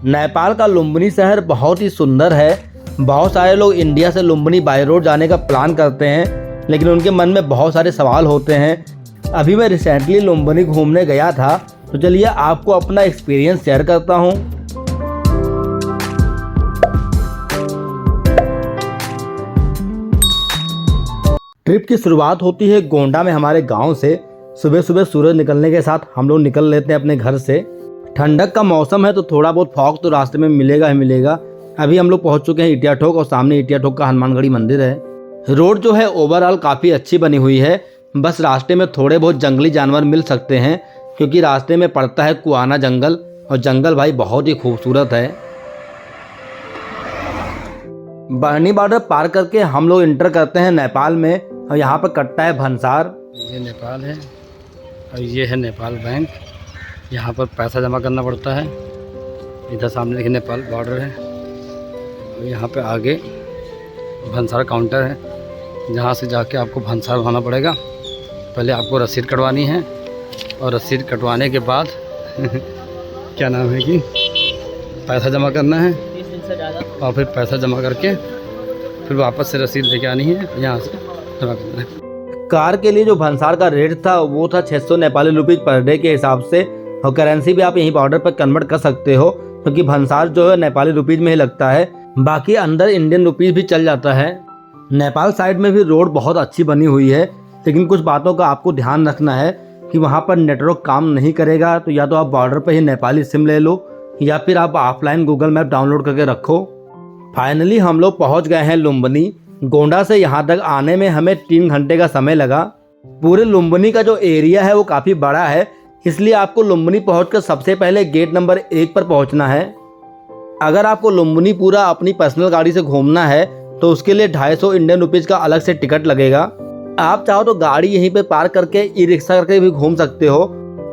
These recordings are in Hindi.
नेपाल का लुम्बिनी शहर बहुत ही सुंदर है। बहुत सारे लोग इंडिया से लुम्बिनी बाय रोड जाने का प्लान करते हैं, लेकिन उनके मन में बहुत सारे सवाल होते हैं। अभी मैं रिसेंटली लुम्बिनी घूमने गया था, तो चलिए आपको अपना एक्सपीरियंस शेयर करता हूँ। ट्रिप की शुरुआत होती है गोंडा में हमारे गांव से। सुबह सुबह सूरज निकलने के साथ हम लोग निकल लेते हैं अपने घर से। ठंडक का मौसम है तो थोड़ा बहुत फॉग तो रास्ते में मिलेगा ही मिलेगा। अभी हम लोग पहुंच चुके हैं इटिया ठोक, और सामने इटिया ठोक का हनुमानगढ़ी मंदिर है। रोड जो है ओवरऑल काफ़ी अच्छी बनी हुई है। बस रास्ते में थोड़े बहुत जंगली जानवर मिल सकते हैं, क्योंकि रास्ते में पड़ता है कुआना जंगल, और जंगल भाई बहुत ही खूबसूरत है। बरनी बॉर्डर पार करके हम लोग इंटर करते हैं नेपाल में, और यहाँ पर कटता है भंसार। ये नेपाल है और ये है नेपाल बैंक। यहाँ पर पैसा जमा करना पड़ता है। इधर सामने देखिए नेपाल बॉर्डर है, और यहाँ पे आगे भंसार काउंटर है, जहाँ से जाके आपको भंसार लाना पड़ेगा। पहले आपको रसीद कटवानी है, और रसीद कटवाने के बाद क्या नाम है कि पैसा जमा करना है, और फिर पैसा जमा करके फिर वापस से रसीद लेके आनी है, यहाँ से जमा करना है। कार के लिए जो भंसार का रेट था वो था 600 नेपाली रुपीज़ पर डे के हिसाब से, और करेंसी भी आप यहीं बॉर्डर पर कन्वर्ट कर सकते हो, क्योंकि भंसार जो है नेपाली रुपीज़ में ही लगता है। बाकी अंदर इंडियन रुपीज़ भी चल जाता है। नेपाल साइड में भी रोड बहुत अच्छी बनी हुई है, लेकिन कुछ बातों का आपको ध्यान रखना है कि वहाँ पर नेटवर्क काम नहीं करेगा। तो या तो आप बॉर्डर पर ही नेपाली सिम ले लो, या फिर आप ऑफलाइन गूगल मैप डाउनलोड करके रखो। फाइनली हम लोग पहुँच गए हैं लुम्बिनी। गोंडा से यहाँ तक आने में हमें 3 घंटे का समय लगा। पूरे लुम्बिनी का जो एरिया है वो काफ़ी बड़ा है, इसलिए आपको लुम्बिनी पहुँचकर सबसे पहले गेट नंबर 1 पर पहुँचना है। अगर आपको लुम्बिनी पूरा अपनी पर्सनल गाड़ी से घूमना है तो उसके लिए 250 इंडियन रुपीज़ का अलग से टिकट लगेगा। आप चाहो तो गाड़ी यहीं पे पार्क करके ई रिक्शा करके भी घूम सकते हो।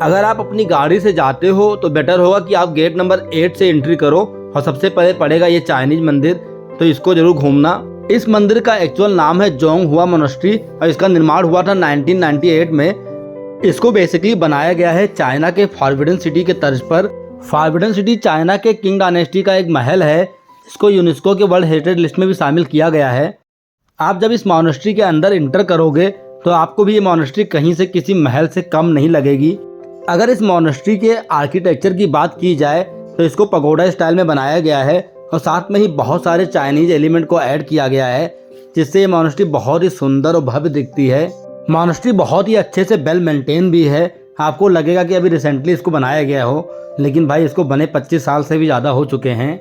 अगर आप अपनी गाड़ी से जाते हो तो बेटर होगा कि आप गेट नंबर 8 से एंट्री करो, और सबसे पहले पड़ेगा ये चाइनीज मंदिर, तो इसको जरूर घूमना। इस मंदिर का एक्चुअल नाम है जोंग हुआ मोनेस्ट्री, और इसका निर्माण हुआ था 1998 में। इसको बेसिकली बनाया गया है चाइना के फॉरबिडन सिटी के तर्ज पर। फॉरबिडन सिटी चाइना के किंग डायनेस्टी का एक महल है, इसको यूनेस्को के वर्ल्ड हेरिटेज लिस्ट में भी शामिल किया गया है। आप जब इस मोनेस्ट्री के अंदर इंटर करोगे तो आपको भी ये मोनेस्ट्री कहीं से किसी महल से कम नहीं लगेगी। अगर इस मोनेस्ट्री के आर्किटेक्चर की बात की जाए तो इसको पगोडा स्टाइल में बनाया गया है, और साथ में ही बहुत सारे चाइनीज एलिमेंट को ऐड किया गया है, जिससे ये मोनेस्ट्री बहुत ही सुंदर और भव्य दिखती है। मोनेस्ट्री बहुत ही अच्छे से वेल मेंटेन भी है। आपको लगेगा कि अभी रिसेंटली इसको बनाया गया हो, लेकिन भाई इसको बने 25 साल से भी ज़्यादा हो चुके हैं।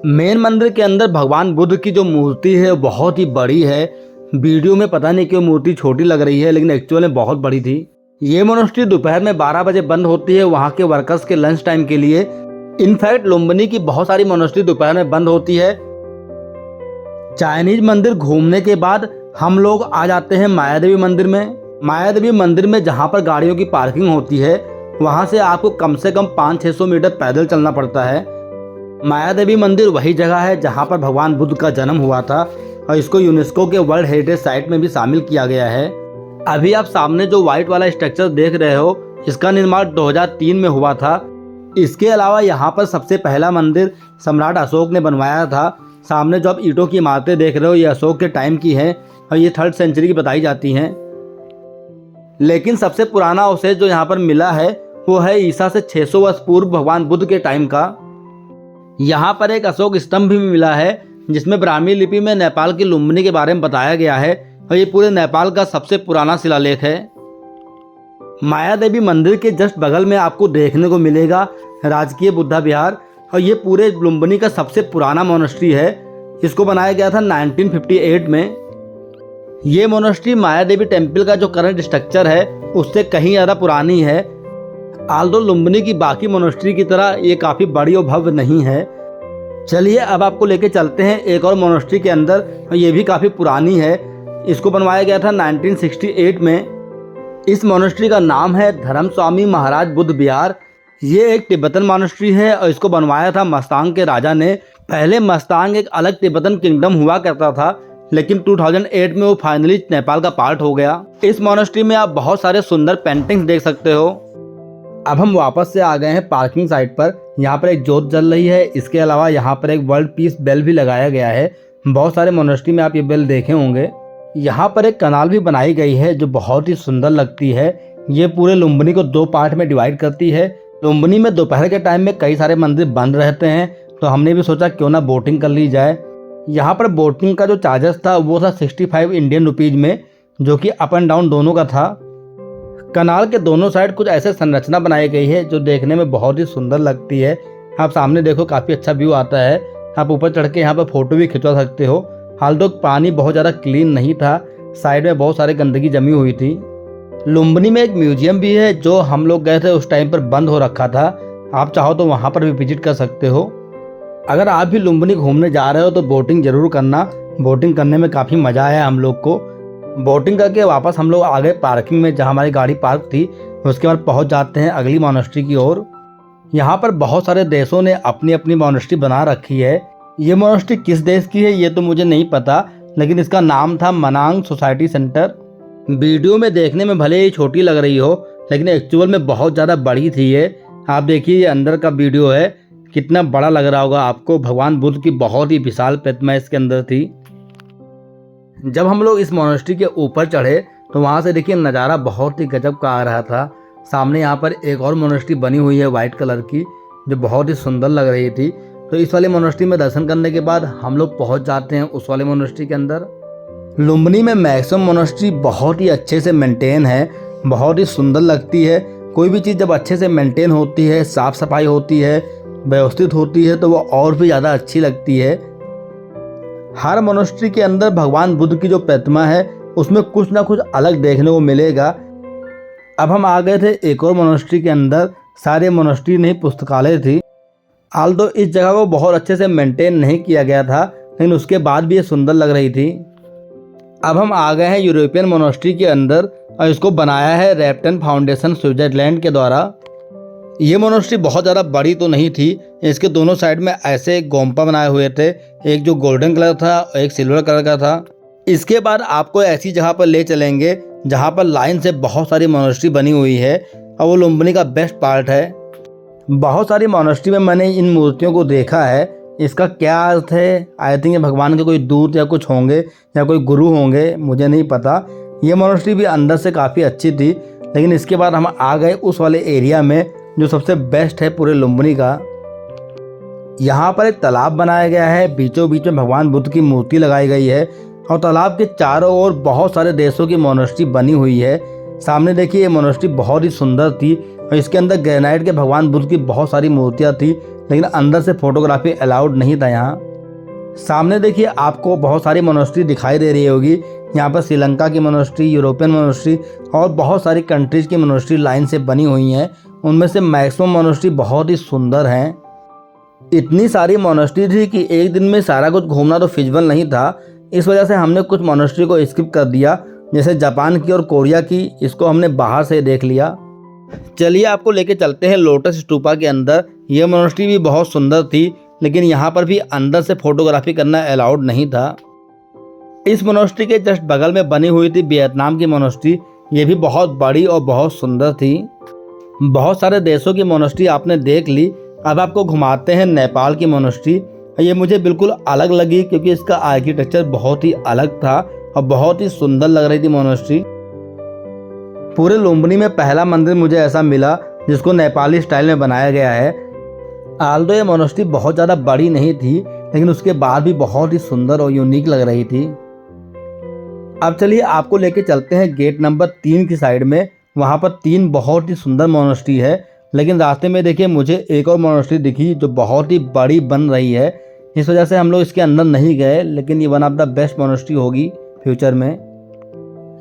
मेन मंदिर के अंदर भगवान बुद्ध की जो मूर्ति है वो बहुत ही बड़ी है। वीडियो में पता नहीं क्यों मूर्ति छोटी लग रही है, लेकिन एक्चुअल में बहुत बड़ी थी। ये मोनेस्ट्री दोपहर में 12 बजे बंद होती है वहाँ के वर्कर्स के लंच टाइम के लिए। इनफैक्ट लुम्बिनी की बहुत सारी मोनेस्ट्री दोपहर में बंद होती है। चाइनीज मंदिर घूमने के बाद हम लोग आ जाते हैं मायादेवी मंदिर में। मायादेवी मंदिर में जहाँ पर गाड़ियों की पार्किंग होती है, वहाँ से आपको कम से कम 500-600 मीटर पैदल चलना पड़ता है। मायादेवी मंदिर वही जगह है जहाँ पर भगवान बुद्ध का जन्म हुआ था, और इसको यूनेस्को के वर्ल्ड हेरिटेज साइट में भी शामिल किया गया है। अभी आप सामने जो व्हाइट वाला स्ट्रक्चर देख रहे हो, इसका निर्माण 2003 में हुआ था। इसके अलावा यहाँ पर सबसे पहला मंदिर सम्राट अशोक ने बनवाया था। सामने जो आप ईंटों की इमारतें देख रहे हो, ये अशोक के टाइम की हैं, और ये 3rd सेंचुरी की बताई जाती हैं। लेकिन सबसे पुराना अवशेष जो यहाँ पर मिला है वो है ईसा से 600 वर्ष पूर्व भगवान बुद्ध के टाइम का। यहाँ पर एक अशोक स्तंभ भी मिला है, जिसमें ब्राह्मी लिपि में नेपाल की लुम्बिनी के बारे में बताया गया है, और ये पूरे नेपाल का सबसे पुराना शिलालेख है। मायादेवी मंदिर के जस्ट बगल में आपको देखने को मिलेगा राजकीय बुद्धा विहार, और ये पूरे लुम्बिनी का सबसे पुराना मोनेस्ट्री है। इसको बनाया गया था 1958 में। ये मोनेस्ट्री मायादेवी टेम्पल का जो करंट स्ट्रक्चर है उससे कहीं ज़्यादा पुरानी है। आल्दो लुम्बिनी की बाकी मोनेस्ट्री की तरह ये काफ़ी बड़ी और भव्य नहीं है। चलिए अब आपको लेके चलते हैं एक और मोनेस्ट्री के अंदर, और ये भी काफ़ी पुरानी है। इसको बनवाया गया था 1968 में। इस मोनेस्ट्री का नाम है धर्म स्वामी महाराज बुद्ध विहार। ये एक तिब्बतन मोनेस्ट्री है, और इसको बनवाया था मस्तांग के राजा ने। पहले मस्तांग एक अलग तिब्बतन किंगडम हुआ करता था, लेकिन 2008 में वो फाइनली नेपाल का पार्ट हो गया। इस मोनेस्ट्री में आप बहुत सारे सुंदर पेंटिंग्स देख सकते हो। अब हम वापस से आ गए हैं पार्किंग साइट पर। यहाँ पर एक जोत जल रही है। इसके अलावा यहाँ पर एक वर्ल्ड पीस बेल भी लगाया गया है। बहुत सारे मोनेस्ट्री में आप ये बेल देखे होंगे। यहाँ पर एक कनाल भी बनाई गई है जो बहुत ही सुंदर लगती है। ये पूरे लुम्बिनी को 2 पार्ट में डिवाइड करती है। लुम्बिनी में दोपहर के टाइम में कई सारे मंदिर बंद रहते हैं, तो हमने भी सोचा क्यों ना बोटिंग कर ली जाए। यहाँ पर बोटिंग का जो चार्जेस था वो था 65 इंडियन रुपीज़ में, जो कि अप एंड डाउन दोनों का था। कनाल के दोनों साइड कुछ ऐसे संरचना बनाई गई है जो देखने में बहुत ही सुंदर लगती है। आप सामने देखो, काफ़ी अच्छा व्यू आता है। आप ऊपर चढ़ के यहाँ पर फोटो भी खिंचवा सकते हो। हाल तो पानी बहुत ज़्यादा क्लीन नहीं था, साइड में बहुत सारी गंदगी जमी हुई थी। लुम्बिनी में एक म्यूजियम भी है जो हम लोग गए थे उस टाइम पर बंद हो रखा था। आप चाहो तो वहाँ पर भी विजिट कर सकते हो। अगर आप भी लुम्बिनी घूमने जा रहे हो तो बोटिंग ज़रूर करना। बोटिंग करने में काफ़ी मज़ा आया हम लोग को। बोटिंग करके वापस हम लोग आ गए पार्किंग में जहाँ हमारी गाड़ी पार्क थी। उसके बाद पहुँच जाते हैं अगली मोनेस्ट्री की ओर। यहाँ पर बहुत सारे देशों ने अपनी अपनी मोनेस्ट्री बना रखी है। ये मोनेस्ट्री किस देश की है ये तो मुझे नहीं पता, लेकिन इसका नाम था मनांग सोसाइटी सेंटर। वीडियो में देखने में भले ही छोटी लग रही हो, लेकिन एक्चुअल में बहुत ज़्यादा बड़ी थी ये। आप देखिए, ये अंदर का वीडियो है, कितना बड़ा लग रहा होगा आपको। भगवान बुद्ध की बहुत ही विशाल प्रतिमा इसके अंदर थी। जब हम लोग इस मोनेस्ट्री के ऊपर चढ़े तो वहाँ से देखिए नज़ारा बहुत ही गजब का आ रहा था। सामने यहाँ पर एक और मोनेस्ट्री बनी हुई है वाइट कलर की, जो बहुत ही सुंदर लग रही थी। तो इस वाले मोनेस्ट्री में दर्शन करने के बाद हम लोग पहुँच जाते हैं उस वाले मोनेस्ट्री के अंदर। लुम्बिनी में मैक्सिमम मोनेस्ट्री बहुत ही अच्छे से मेंटेन है, बहुत ही सुंदर लगती है। कोई भी चीज़ जब अच्छे से मेंटेन होती है, साफ़ सफाई होती है, व्यवस्थित होती है, तो वो और भी ज़्यादा अच्छी लगती है। हर मोनेस्ट्री के अंदर भगवान बुद्ध की जो प्रतिमा है उसमें कुछ ना कुछ अलग देखने को मिलेगा। अब हम आ गए थे एक और मोनेस्ट्री के अंदर। सारे मोनेस्ट्री नहीं, पुस्तकालय थी। आल्दो इस जगह को बहुत अच्छे से मेंटेन नहीं किया गया था, लेकिन उसके बाद भी ये सुंदर लग रही थी। अब हम आ गए हैं यूरोपियन मोनेस्ट्री के अंदर और इसको बनाया है रेप्टन फाउंडेशन स्विट्जरलैंड के द्वारा। ये मोनेस्ट्री बहुत ज़्यादा बड़ी तो नहीं थी। इसके दोनों साइड में ऐसे गोम्पा बनाए हुए थे, एक जो गोल्डन कलर था और एक सिल्वर कलर का था। इसके बाद आपको ऐसी जगह पर ले चलेंगे जहाँ पर लाइन से बहुत सारी मोनेस्ट्री बनी हुई है और वो लुम्बिनी का बेस्ट पार्ट है। बहुत सारी मोनेस्ट्री में मैंने इन मूर्तियों को देखा है। इसका क्या अर्थ है, आई थिंक ये भगवान के कोई दूत या कुछ होंगे या कोई गुरु होंगे, मुझे नहीं पता। ये मोनेस्ट्री भी अंदर से काफ़ी अच्छी थी, लेकिन इसके बाद हम आ गए उस वाले एरिया में जो सबसे बेस्ट है पूरे लुम्बिनी का। यहाँ पर एक तालाब बनाया गया है, बीचों बीच में भगवान बुद्ध की मूर्ति लगाई गई है और तालाब के चारों ओर बहुत सारे देशों की मोनेस्ट्री बनी हुई है। सामने देखिए, ये मोनेस्ट्री बहुत ही सुंदर थी और इसके अंदर ग्रेनाइट के भगवान बुद्ध की बहुत सारी मूर्तियाँ थी, लेकिन अंदर से फोटोग्राफी अलाउड नहीं था यहाँ। सामने देखिए, आपको बहुत सारी मोनेस्ट्री दिखाई दे रही होगी। यहाँ पर श्रीलंका की मोनेस्ट्री, यूरोपियन मोनेस्ट्री और बहुत सारी कंट्रीज़ की मोनेस्ट्री लाइन से बनी हुई हैं। उनमें से मैक्सिमम मोनेस्ट्री बहुत ही सुंदर हैं। इतनी सारी मोनेस्ट्री थी कि एक दिन में सारा कुछ घूमना तो फिजिबल नहीं था। इस वजह से हमने कुछ मोनेस्ट्री को स्किप कर दिया, जैसे जापान की और कोरिया की, इसको हमने बाहर से देख लिया। चलिए आपको लेके चलते हैं लोटस स्तूपा के अंदर। ये मोनेस्ट्री भी बहुत सुंदर थी, लेकिन यहाँ पर भी अंदर से फोटोग्राफी करना अलाउड नहीं था। इस मोनेस्ट्री के जस्ट बगल में बनी हुई थी वियतनाम की मोनेस्ट्री। ये भी बहुत बड़ी और बहुत सुंदर थी। बहुत सारे देशों की मोनेस्ट्री आपने देख ली। अब आपको घुमाते हैं नेपाल की मोनेस्ट्री। ये मुझे बिल्कुल अलग लगी क्योंकि इसका आर्किटेक्चर बहुत ही अलग था और बहुत ही सुंदर लग रही थी मोनेस्ट्री। पूरे लुम्बिनी में पहला मंदिर मुझे ऐसा मिला जिसको नेपाली स्टाइल में बनाया गया है। आल्दो ये मोनेस्ट्री बहुत ज़्यादा बड़ी नहीं थी, लेकिन उसके बाद भी बहुत ही सुंदर और यूनिक लग रही थी। अब चलिए आपको लेके चलते हैं गेट नंबर 3 की साइड में। वहाँ पर 3 बहुत ही सुंदर मोनेस्ट्री है, लेकिन रास्ते में देखिए मुझे एक और मोनेस्ट्री दिखी जो बहुत ही बड़ी बन रही है। इस वजह से हम लोग इसके अंदर नहीं गए, लेकिन ये one of the best monastery होगी फ्यूचर में।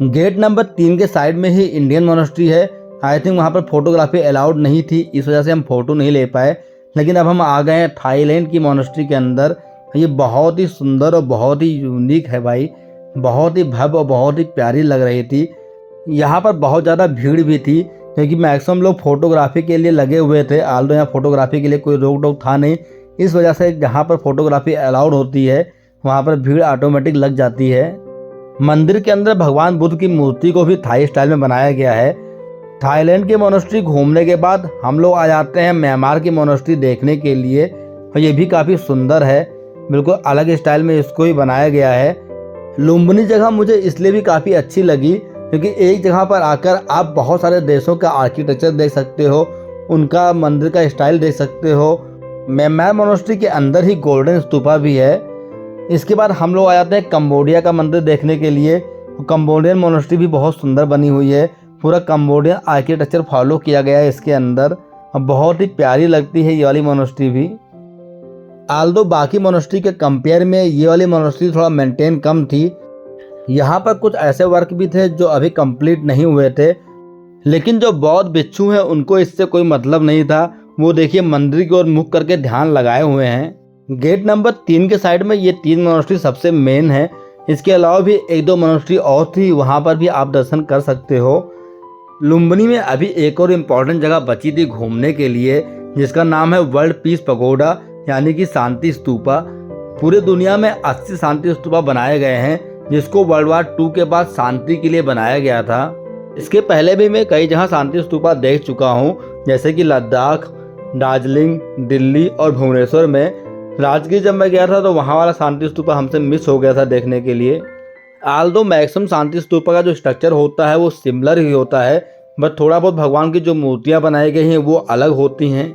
गेट नंबर 3 के साइड में ही इंडियन मोनेस्ट्री है। आई थिंक वहाँ पर फोटोग्राफी अलाउड नहीं थी, इस वजह से हम फ़ोटो नहीं ले पाए। लेकिन अब हम आ गए हैं थाईलैंड की मोनेस्ट्री के अंदर। ये बहुत ही सुंदर और बहुत ही यूनिक है भाई, बहुत ही भव्य और बहुत ही प्यारी लग रही थी। यहाँ पर बहुत ज़्यादा भीड़ भी थी क्योंकि मैक्सिमम लोग फोटोग्राफी के लिए लगे हुए थे। आल्दो यहाँ फोटोग्राफी के लिए कोई रोक टोक था नहीं, इस वजह से जहाँ पर फोटोग्राफी अलाउड होती है वहाँ पर भीड़ ऑटोमेटिक लग जाती है। मंदिर के अंदर भगवान बुद्ध की मूर्ति को भी थाई स्टाइल में बनाया गया है। थाईलैंड की मोनेस्ट्री घूमने के बाद हम लोग आ जाते हैं म्यांमार की मोनेस्ट्री देखने के लिए। और ये भी काफ़ी सुंदर है, बिल्कुल अलग स्टाइल में इसको ही बनाया गया है। लुम्बिनी जगह मुझे इसलिए भी काफ़ी अच्छी लगी क्योंकि एक जगह पर आकर आप बहुत सारे देशों का आर्किटेक्चर देख सकते हो, उनका मंदिर का स्टाइल देख सकते हो। म्यांमार मोनेस्ट्री के अंदर ही गोल्डन स्तूपा भी है। इसके बाद हम लोग आ जाते हैं कंबोडिया का मंदिर देखने के लिए। कंबोडियन मोनेस्ट्री भी बहुत सुंदर बनी हुई है, पूरा कंबोडियन आर्किटेक्चर फॉलो किया गया है इसके अंदर। बहुत ही प्यारी लगती है ये वाली मोनेस्ट्री भी। आल्दो बाकी मोनेस्ट्री के कंपेयर में ये वाली मोनेस्ट्री थोड़ा मेंटेन कम थी। यहाँ पर कुछ ऐसे वर्क भी थे जो अभी कंप्लीट नहीं हुए थे, लेकिन जो बौद्ध भिक्षु हैं उनको इससे कोई मतलब नहीं था। वो देखिए मंदिर की ओर मुख करके ध्यान लगाए हुए हैं। गेट नंबर 3 के साइड में ये 3 मोनेस्ट्री सबसे मेन है। इसके अलावा भी 1-2 मोनेस्ट्री और थी, वहाँ पर भी आप दर्शन कर सकते हो। लुम्बिनी में अभी एक और इम्पॉर्टेंट जगह बची थी घूमने के लिए, जिसका नाम है वर्ल्ड पीस पगोडा, यानी कि शांति स्तूपा। पूरे दुनिया में 80 शांति स्तूपा बनाए गए हैं, जिसको वर्ल्ड वार 2 के बाद शांति के लिए बनाया गया था। इसके पहले भी मैं कई जगह शांति स्तूपा देख चुका हूँ, जैसे कि लद्दाख, दार्जिलिंग, दिल्ली और भुवनेश्वर में। राजगीर जब मैं गया था तो वहाँ वाला शांति स्तूपा हमसे मिस हो गया था देखने के लिए। आल्दो मैक्सिमम शांति स्तूपा का जो स्ट्रक्चर होता है वो सिमिलर ही होता है, बट थोड़ा बहुत भगवान की जो मूर्तियाँ बनाई गई हैं वो अलग होती हैं।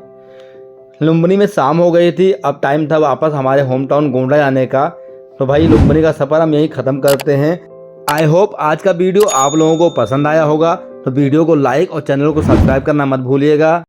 लुम्बिनी में शाम हो गई थी, अब टाइम था वापस हमारे होम टाउन गोंडा जाने का। तो भाई लुम्बिनी का सफ़र हम यहीं ख़त्म करते हैं। आई होप आज का वीडियो आप लोगों को पसंद आया होगा। तो वीडियो को लाइक और चैनल को सब्सक्राइब करना मत भूलिएगा।